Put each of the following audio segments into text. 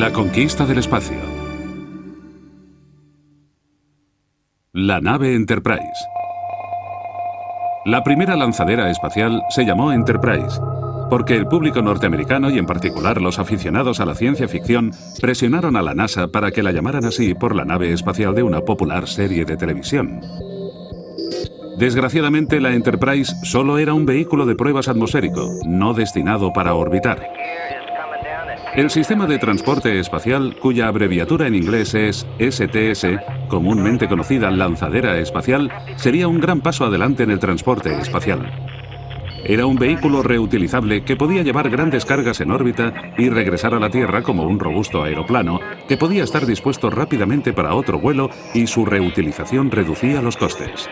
La conquista del espacio. La nave Enterprise. La primera lanzadera espacial se llamó Enterprise, porque el público norteamericano y en particular los aficionados a la ciencia ficción presionaron a la NASA para que la llamaran así por la nave espacial de una popular serie de televisión. Desgraciadamente, la Enterprise solo era un vehículo de pruebas atmosférico, no destinado para orbitar. El sistema de transporte espacial, cuya abreviatura en inglés es STS, comúnmente conocida lanzadera espacial, sería un gran paso adelante en el transporte espacial. Era un vehículo reutilizable que podía llevar grandes cargas en órbita y regresar a la Tierra como un robusto aeroplano que podía estar dispuesto rápidamente para otro vuelo, y su reutilización reducía los costes.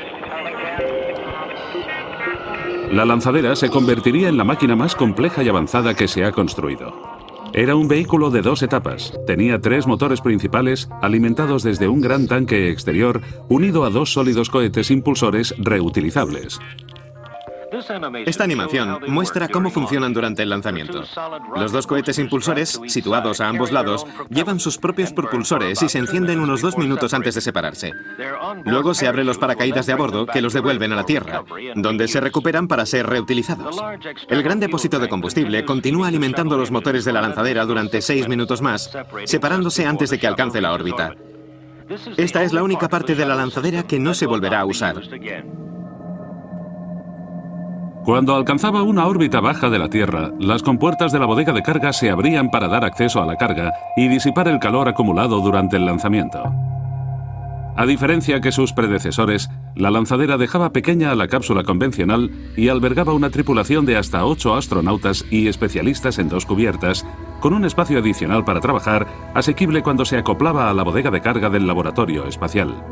La lanzadera se convertiría en la máquina más compleja y avanzada que se ha construido. Era un vehículo de 2 etapas. Tenía 3 motores principales alimentados desde un gran tanque exterior unido a 2 sólidos cohetes impulsores reutilizables. Esta animación muestra cómo funcionan durante el lanzamiento. Los 2 cohetes impulsores, situados a ambos lados, llevan sus propios propulsores y se encienden unos 2 minutos antes de separarse. Luego se abren los paracaídas de a bordo que los devuelven a la Tierra, donde se recuperan para ser reutilizados. El gran depósito de combustible continúa alimentando los motores de la lanzadera durante 6 minutos más, separándose antes de que alcance la órbita. Esta es la única parte de la lanzadera que no se volverá a usar. Cuando alcanzaba una órbita baja de la Tierra, las compuertas de la bodega de carga se abrían para dar acceso a la carga y disipar el calor acumulado durante el lanzamiento. A diferencia que sus predecesores, la lanzadera dejaba pequeña a la cápsula convencional y albergaba una tripulación de hasta 8 astronautas y especialistas en 2 cubiertas, con un espacio adicional para trabajar, asequible cuando se acoplaba a la bodega de carga del laboratorio espacial.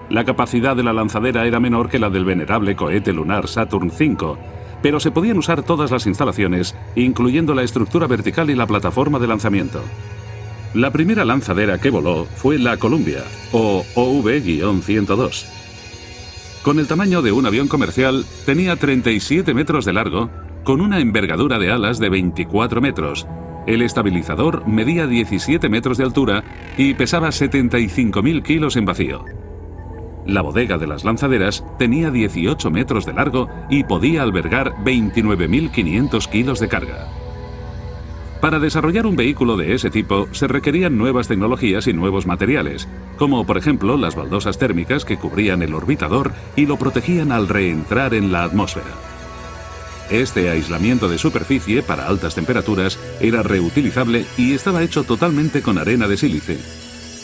La capacidad de la lanzadera era menor que la del venerable cohete lunar Saturn V, pero se podían usar todas las instalaciones, incluyendo la estructura vertical y la plataforma de lanzamiento. La primera lanzadera que voló fue la Columbia, o OV-102. Con el tamaño de un avión comercial, tenía 37 metros de largo, con una envergadura de alas de 24 metros. El estabilizador medía 17 metros de altura y pesaba 75.000 kilos en vacío. La bodega de las lanzaderas tenía 18 metros de largo y podía albergar 29.500 kilos de carga. Para desarrollar un vehículo de ese tipo se requerían nuevas tecnologías y nuevos materiales, como por ejemplo las baldosas térmicas que cubrían el orbitador y lo protegían al reentrar en la atmósfera. Este aislamiento de superficie para altas temperaturas era reutilizable y estaba hecho totalmente con arena de sílice.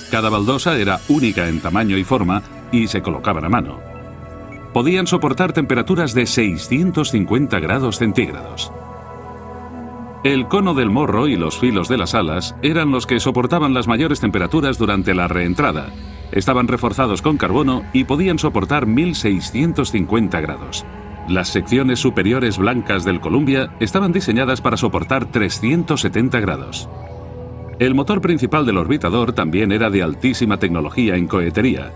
Cada baldosa era única en tamaño y forma y se colocaban a mano. Podían soportar temperaturas de 650 grados centígrados. El cono del morro y los filos de las alas eran los que soportaban las mayores temperaturas durante la reentrada. Estaban reforzados con carbono y podían soportar 1650 grados. Las secciones superiores blancas del Columbia estaban diseñadas para soportar 370 grados. El motor principal del orbitador también era de altísima tecnología en cohetería.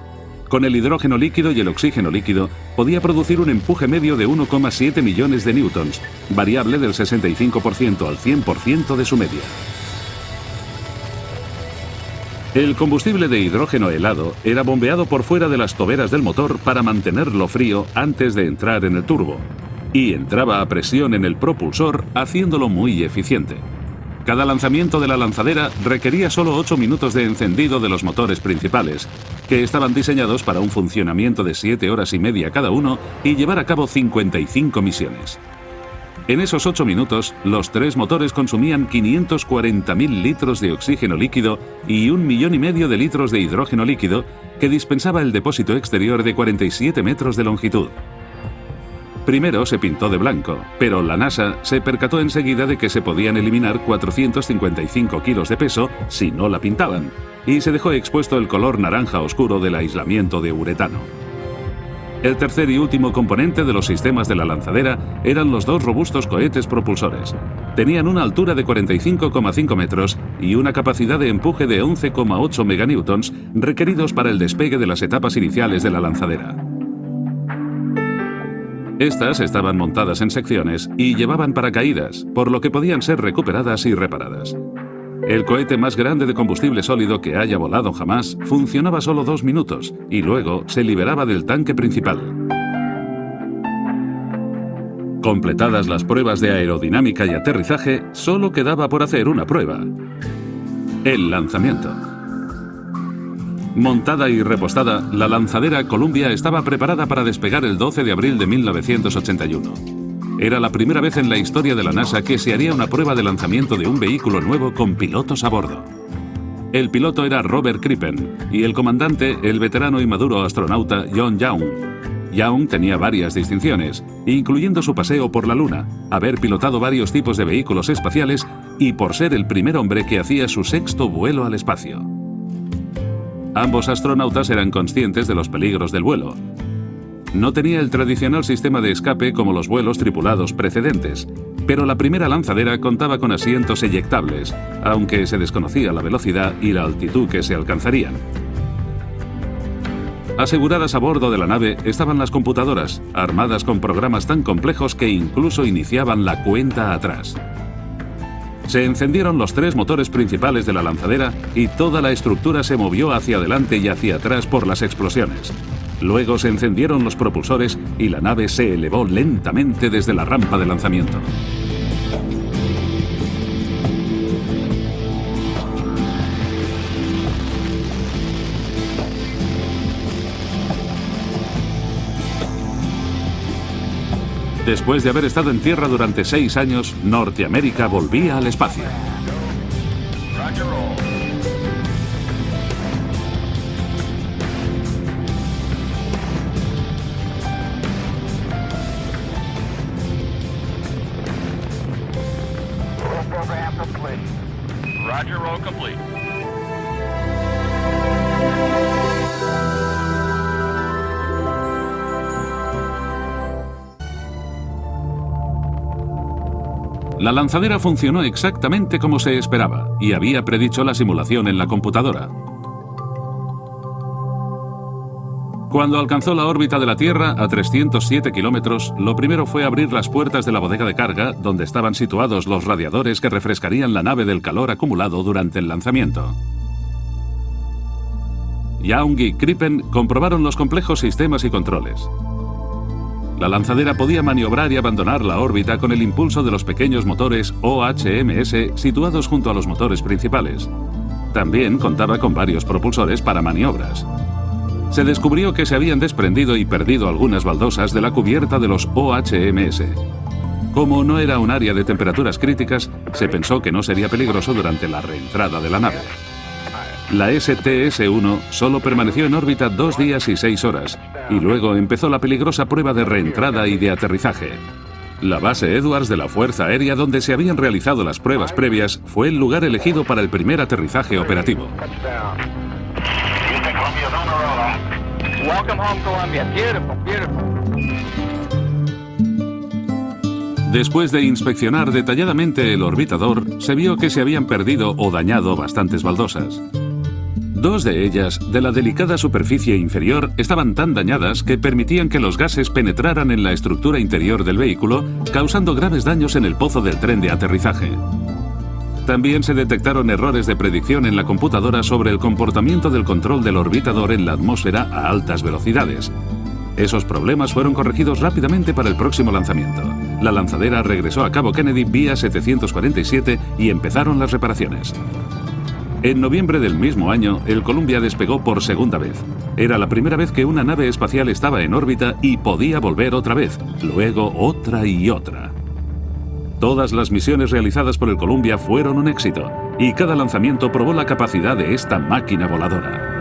Con el hidrógeno líquido y el oxígeno líquido, podía producir un empuje medio de 1,7 millones de newtons, variable del 65% al 100% de su media. El combustible de hidrógeno helado era bombeado por fuera de las toberas del motor para mantenerlo frío antes de entrar en el turbo, y entraba a presión en el propulsor, haciéndolo muy eficiente. Cada lanzamiento de la lanzadera requería solo 8 minutos de encendido de los motores principales, que estaban diseñados para un funcionamiento de 7 horas y media cada uno y llevar a cabo 55 misiones. En esos 8 minutos, los 3 motores consumían 540.000 litros de oxígeno líquido y 1,5 millones de litros de hidrógeno líquido, que dispensaba el depósito exterior de 47 metros de longitud. Primero se pintó de blanco, pero la NASA se percató enseguida de que se podían eliminar 455 kilos de peso si no la pintaban, y se dejó expuesto el color naranja oscuro del aislamiento de uretano. El tercer y último componente de los sistemas de la lanzadera eran los 2 robustos cohetes propulsores. Tenían una altura de 45,5 metros y una capacidad de empuje de 11,8 meganewtons requeridos para el despegue de las etapas iniciales de la lanzadera. Estas estaban montadas en secciones y llevaban paracaídas, por lo que podían ser recuperadas y reparadas. El cohete más grande de combustible sólido que haya volado jamás funcionaba solo 2 minutos y luego se liberaba del tanque principal. Completadas las pruebas de aerodinámica y aterrizaje, solo quedaba por hacer una prueba: el lanzamiento. Montada y repostada, la lanzadera Columbia estaba preparada para despegar el 12 de abril de 1981. Era la primera vez en la historia de la NASA que se haría una prueba de lanzamiento de un vehículo nuevo con pilotos a bordo. El piloto era Robert Crippen y el comandante, el veterano y maduro astronauta John Young. Young tenía varias distinciones, incluyendo su paseo por la Luna, haber pilotado varios tipos de vehículos espaciales y por ser el primer hombre que hacía su 6º vuelo al espacio. Ambos astronautas eran conscientes de los peligros del vuelo. No tenía el tradicional sistema de escape como los vuelos tripulados precedentes, pero la primera lanzadera contaba con asientos eyectables, aunque se desconocía la velocidad y la altitud que se alcanzarían. Aseguradas a bordo de la nave estaban las computadoras, armadas con programas tan complejos que incluso iniciaban la cuenta atrás. Se encendieron los 3 motores principales de la lanzadera y toda la estructura se movió hacia adelante y hacia atrás por las explosiones. Luego se encendieron los propulsores y la nave se elevó lentamente desde la rampa de lanzamiento. Después de haber estado en tierra durante 6 años, Norteamérica volvía al espacio. Roger, roll complete. La lanzadera funcionó exactamente como se esperaba y había predicho la simulación en la computadora. Cuando alcanzó la órbita de la Tierra a 307 kilómetros, lo primero fue abrir las puertas de la bodega de carga, donde estaban situados los radiadores que refrescarían la nave del calor acumulado durante el lanzamiento. Young y Crippen comprobaron los complejos sistemas y controles. La lanzadera podía maniobrar y abandonar la órbita con el impulso de los pequeños motores OHMS situados junto a los motores principales. También contaba con varios propulsores para maniobras. Se descubrió que se habían desprendido y perdido algunas baldosas de la cubierta de los OHMS. Como no era un área de temperaturas críticas, se pensó que no sería peligroso durante la reentrada de la nave. La STS-1 solo permaneció en órbita 2 días y 6 horas, y luego empezó la peligrosa prueba de reentrada y de aterrizaje. La base Edwards de la Fuerza Aérea, donde se habían realizado las pruebas previas, fue el lugar elegido para el primer aterrizaje operativo. Después de inspeccionar detalladamente el orbitador, se vio que se habían perdido o dañado bastantes baldosas. 2 de ellas, de la delicada superficie inferior, estaban tan dañadas que permitían que los gases penetraran en la estructura interior del vehículo, causando graves daños en el pozo del tren de aterrizaje. También se detectaron errores de predicción en la computadora sobre el comportamiento del control del orbitador en la atmósfera a altas velocidades. Esos problemas fueron corregidos rápidamente para el próximo lanzamiento. La lanzadera regresó a Cabo Kennedy vía 747 y empezaron las reparaciones. En noviembre del mismo año, el Columbia despegó por segunda vez. Era la primera vez que una nave espacial estaba en órbita y podía volver otra vez, luego otra y otra. Todas las misiones realizadas por el Columbia fueron un éxito, y cada lanzamiento probó la capacidad de esta máquina voladora.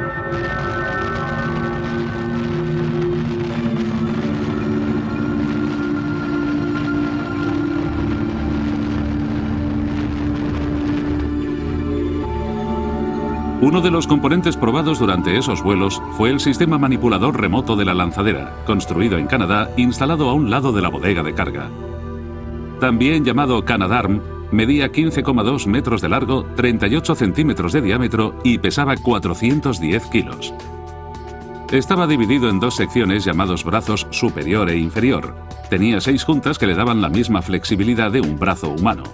Uno de los componentes probados durante esos vuelos fue el sistema manipulador remoto de la lanzadera, construido en Canadá, instalado a un lado de la bodega de carga. También llamado Canadarm, medía 15,2 metros de largo, 38 centímetros de diámetro y pesaba 410 kilos. Estaba dividido en 2 secciones llamados brazos superior e inferior. Tenía 6 juntas que le daban la misma flexibilidad de un brazo humano.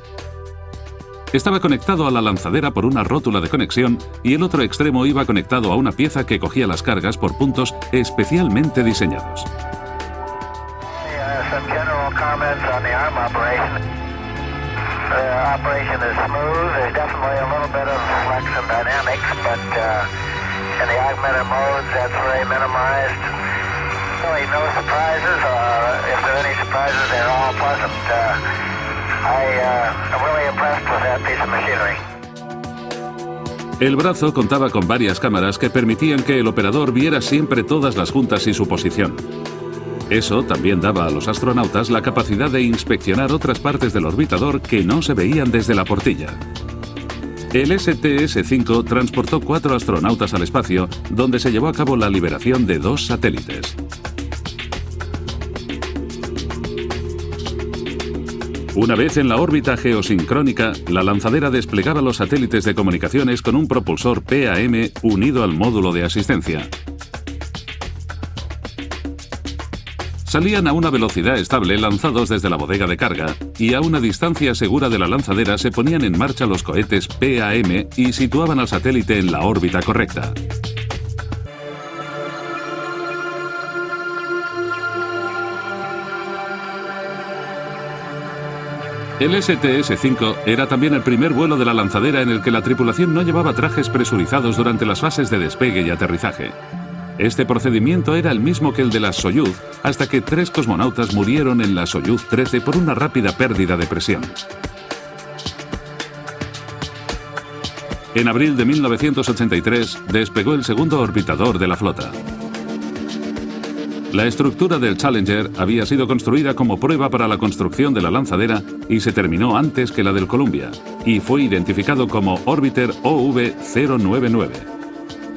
Estaba conectado a la lanzadera por una rótula de conexión y el otro extremo iba conectado a una pieza que cogía las cargas por puntos especialmente diseñados. El brazo contaba con varias cámaras que permitían que el operador viera siempre todas las juntas y su posición. Eso también daba a los astronautas la capacidad de inspeccionar otras partes del orbitador que no se veían desde la portilla. El STS-5 transportó 4 astronautas al espacio, donde se llevó a cabo la liberación de 2 satélites. Una vez en la órbita geosincrónica, la lanzadera desplegaba los satélites de comunicaciones con un propulsor PAM unido al módulo de asistencia. Salían a una velocidad estable lanzados desde la bodega de carga y a una distancia segura de la lanzadera se ponían en marcha los cohetes PAM y situaban al satélite en la órbita correcta. El STS-5 era también el primer vuelo de la lanzadera en el que la tripulación no llevaba trajes presurizados durante las fases de despegue y aterrizaje. Este procedimiento era el mismo que el de la Soyuz, hasta que 3 cosmonautas murieron en la Soyuz 13 por una rápida pérdida de presión. En abril de 1983 despegó el segundo orbitador de la flota. La estructura del Challenger había sido construida como prueba para la construcción de la lanzadera y se terminó antes que la del Columbia, y fue identificado como Orbiter OV-099.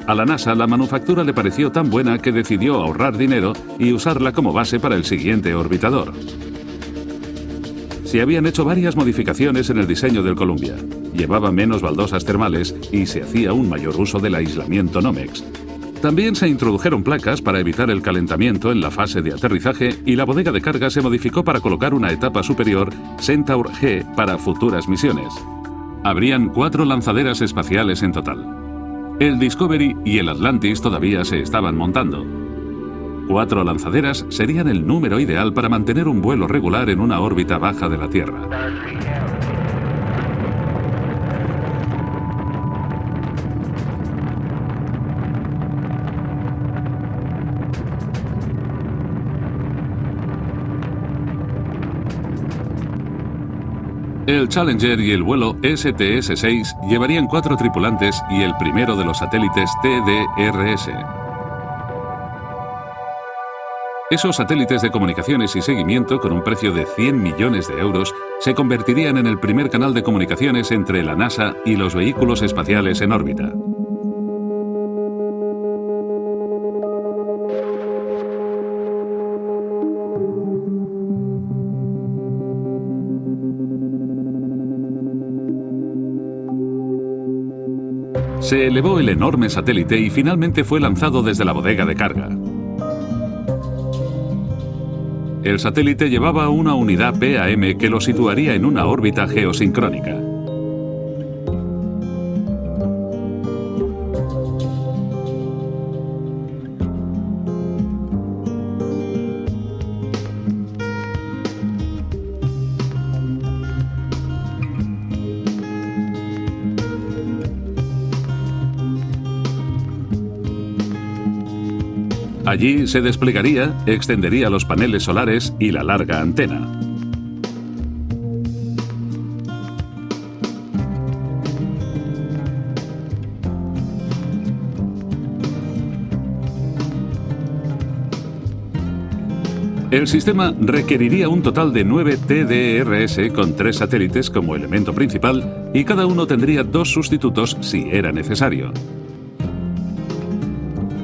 A la NASA la manufactura le pareció tan buena que decidió ahorrar dinero y usarla como base para el siguiente orbitador. Se habían hecho varias modificaciones en el diseño del Columbia. Llevaba menos baldosas termales y se hacía un mayor uso del aislamiento Nomex. También se introdujeron placas para evitar el calentamiento en la fase de aterrizaje y la bodega de carga se modificó para colocar una etapa superior, Centaur G, para futuras misiones. Habrían 4 lanzaderas espaciales en total. El Discovery y el Atlantis todavía se estaban montando. 4 lanzaderas serían el número ideal para mantener un vuelo regular en una órbita baja de la Tierra. El Challenger y el vuelo STS-6 llevarían 4 tripulantes y el primero de los satélites TDRS. Esos satélites de comunicaciones y seguimiento, con un precio de 100 millones de euros, se convertirían en el primer canal de comunicaciones entre la NASA y los vehículos espaciales en órbita. Se elevó el enorme satélite y finalmente fue lanzado desde la bodega de carga. El satélite llevaba una unidad PAM que lo situaría en una órbita geosincrónica. Allí se desplegaría, extendería los paneles solares y la larga antena. El sistema requeriría un total de 9 TDRS con 3 satélites como elemento principal y cada uno tendría 2 sustitutos si era necesario.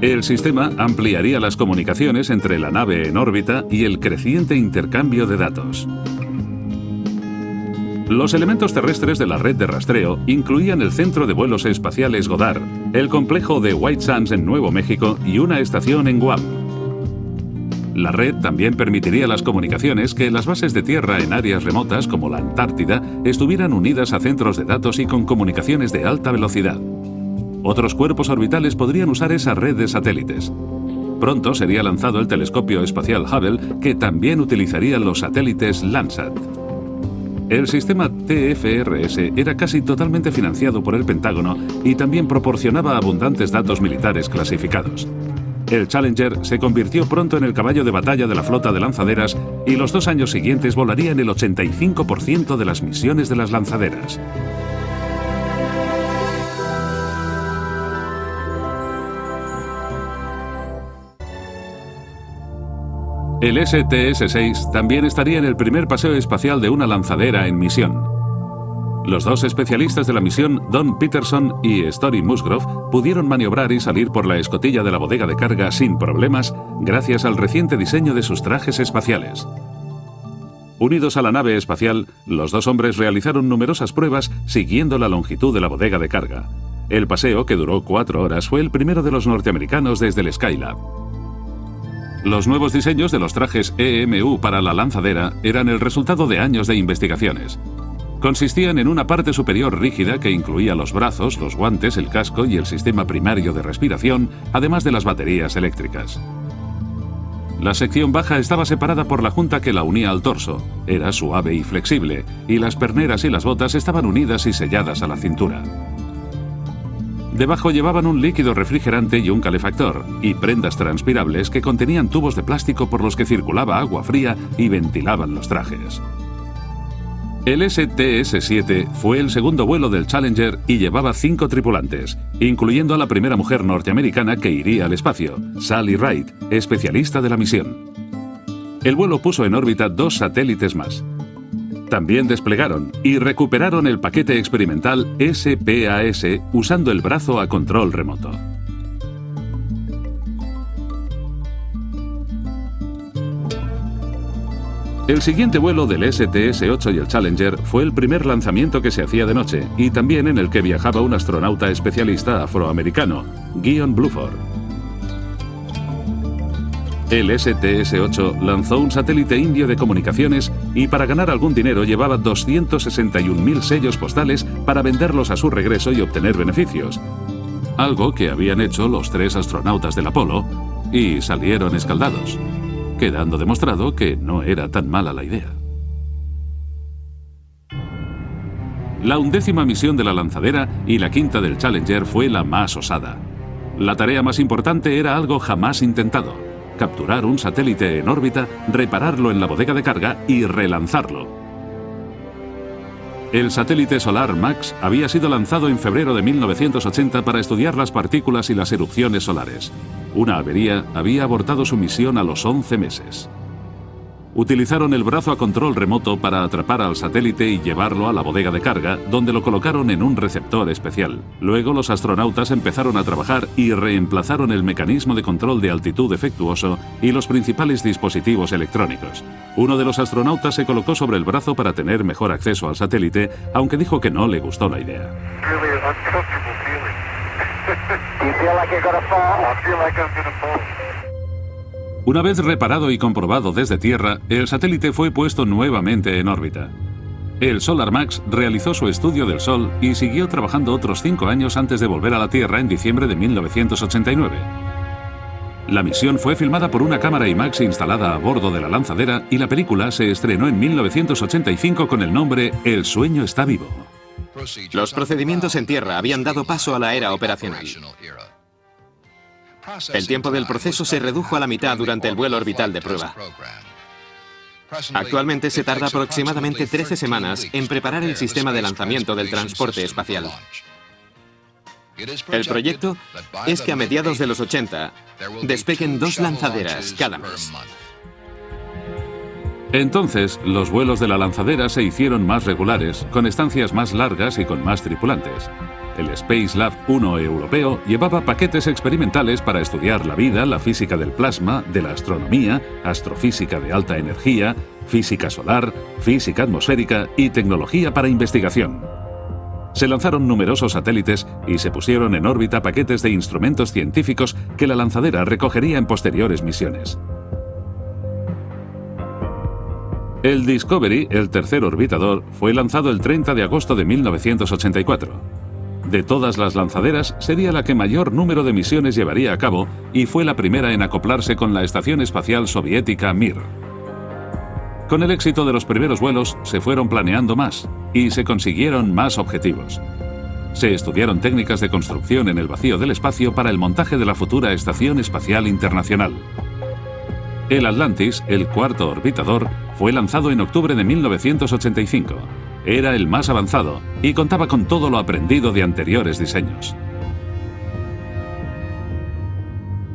El sistema ampliaría las comunicaciones entre la nave en órbita y el creciente intercambio de datos. Los elementos terrestres de la red de rastreo incluían el Centro de Vuelos Espaciales Goddard, el complejo de White Sands en Nuevo México y una estación en Guam. La red también permitiría las comunicaciones que las bases de tierra en áreas remotas como la Antártida estuvieran unidas a centros de datos y con comunicaciones de alta velocidad. Otros cuerpos orbitales podrían usar esa red de satélites. Pronto sería lanzado el telescopio espacial Hubble, que también utilizaría los satélites Landsat. El sistema TFRS era casi totalmente financiado por el Pentágono y también proporcionaba abundantes datos militares clasificados. El Challenger se convirtió pronto en el caballo de batalla de la flota de lanzaderas y los 2 años siguientes volaría en el 85% de las misiones de las lanzaderas. El STS-6 también estaría en el primer paseo espacial de una lanzadera en misión. Los 2 especialistas de la misión, Don Peterson y Story Musgrove, pudieron maniobrar y salir por la escotilla de la bodega de carga sin problemas gracias al reciente diseño de sus trajes espaciales. Unidos a la nave espacial, los 2 hombres realizaron numerosas pruebas siguiendo la longitud de la bodega de carga. El paseo, que duró 4 horas, fue el primero de los norteamericanos desde el Skylab. Los nuevos diseños de los trajes EMU para la lanzadera eran el resultado de años de investigaciones. Consistían en una parte superior rígida que incluía los brazos, los guantes, el casco y el sistema primario de respiración, además de las baterías eléctricas. La sección baja estaba separada por la junta que la unía al torso. Era suave y flexible, y las perneras y las botas estaban unidas y selladas a la cintura. Debajo llevaban un líquido refrigerante y un calefactor, y prendas transpirables que contenían tubos de plástico por los que circulaba agua fría y ventilaban los trajes. El STS-7 fue el segundo vuelo del Challenger y llevaba 5 tripulantes, incluyendo a la primera mujer norteamericana que iría al espacio, Sally Ride, especialista de la misión. El vuelo puso en órbita 2 satélites más. También desplegaron y recuperaron el paquete experimental SPAS usando el brazo a control remoto. El siguiente vuelo del STS-8 y el Challenger fue el primer lanzamiento que se hacía de noche y también en el que viajaba un astronauta especialista afroamericano, Guion Bluford. El STS-8 lanzó un satélite indio de comunicaciones y para ganar algún dinero llevaba 261.000 sellos postales para venderlos a su regreso y obtener beneficios. Algo que habían hecho los 3 astronautas del Apolo y salieron escaldados, quedando demostrado que no era tan mala la idea. La 11ª misión de la lanzadera y la 5ª del Challenger fue la más osada. La tarea más importante era algo jamás intentado: capturar un satélite en órbita, repararlo en la bodega de carga y relanzarlo. El satélite solar MAX había sido lanzado en febrero de 1980 para estudiar las partículas y las erupciones solares. Una avería había abortado su misión a los 11 meses. Utilizaron el brazo a control remoto para atrapar al satélite y llevarlo a la bodega de carga, donde lo colocaron en un receptor especial. Luego los astronautas empezaron a trabajar y reemplazaron el mecanismo de control de altitud defectuoso y los principales dispositivos electrónicos. Uno de los astronautas se colocó sobre el brazo para tener mejor acceso al satélite, aunque dijo que no le gustó la idea. Una vez reparado y comprobado desde tierra, el satélite fue puesto nuevamente en órbita. El Solar MAX realizó su estudio del Sol y siguió trabajando otros 5 años antes de volver a la Tierra en diciembre de 1989. La misión fue filmada por una cámara IMAX instalada a bordo de la lanzadera y la película se estrenó en 1985 con el nombre El sueño está vivo. Los procedimientos en tierra habían dado paso a la era operacional. El tiempo del proceso se redujo a la mitad durante el vuelo orbital de prueba. Actualmente se tarda aproximadamente 13 semanas en preparar el sistema de lanzamiento del transporte espacial. El proyecto es que a mediados de los 80 despeguen 2 lanzaderas cada mes. Entonces, los vuelos de la lanzadera se hicieron más regulares, con estancias más largas y con más tripulantes. El Space Lab 1 europeo llevaba paquetes experimentales para estudiar la vida, la física del plasma, de la astronomía, astrofísica de alta energía, física solar, física atmosférica y tecnología para investigación. Se lanzaron numerosos satélites y se pusieron en órbita paquetes de instrumentos científicos que la lanzadera recogería en posteriores misiones. El Discovery, el tercer orbitador, fue lanzado el 30 de agosto de 1984. De todas las lanzaderas, sería la que mayor número de misiones llevaría a cabo y fue la primera en acoplarse con la Estación Espacial Soviética Mir. Con el éxito de los primeros vuelos, se fueron planeando más y se consiguieron más objetivos. Se estudiaron técnicas de construcción en el vacío del espacio para el montaje de la futura Estación Espacial Internacional. El Atlantis, el cuarto orbitador, fue lanzado en octubre de 1985. Era el más avanzado y contaba con todo lo aprendido de anteriores diseños.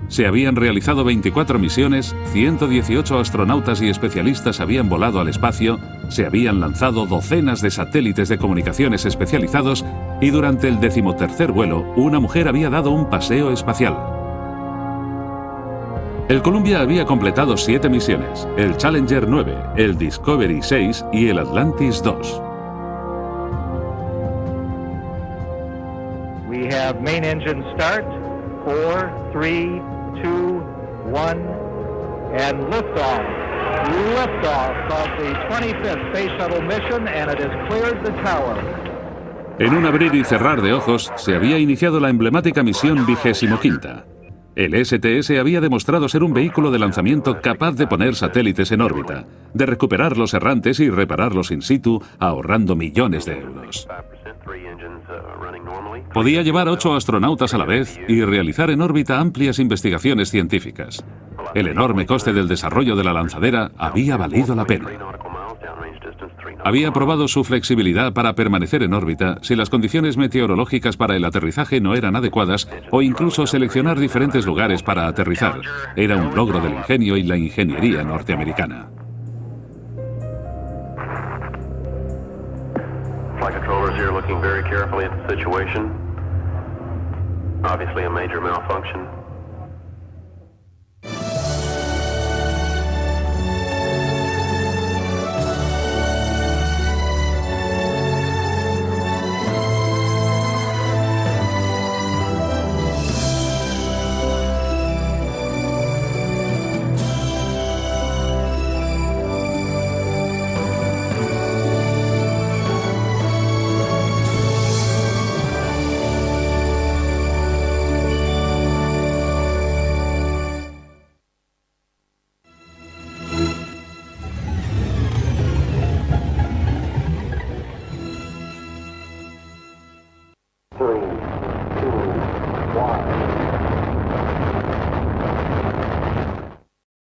Se habían realizado 24 misiones, 118 astronautas y especialistas habían volado al espacio, se habían lanzado docenas de satélites de comunicaciones especializados y durante el 13º vuelo, una mujer había dado un paseo espacial. El Columbia había completado 7 misiones, el Challenger 9, el Discovery 6 y el Atlantis 2. We have main engine start, 4, 3, 2, 1, and liftoff. Liftoff of the 25th Space Shuttle mission, and it has cleared the tower. En un abrir y cerrar de ojos, se había iniciado la emblemática misión 25ª. El STS había demostrado ser un vehículo de lanzamiento capaz de poner satélites en órbita, de recuperar los errantes y repararlos in situ, ahorrando millones de euros. Podía llevar 8 astronautas a la vez y realizar en órbita amplias investigaciones científicas. El enorme coste del desarrollo de la lanzadera había valido la pena. Había probado su flexibilidad para permanecer en órbita si las condiciones meteorológicas para el aterrizaje no eran adecuadas o incluso seleccionar diferentes lugares para aterrizar. Era un logro del ingenio y la ingeniería norteamericana. Flight controllers here looking very carefully at the situation. Obviously a major malfunction.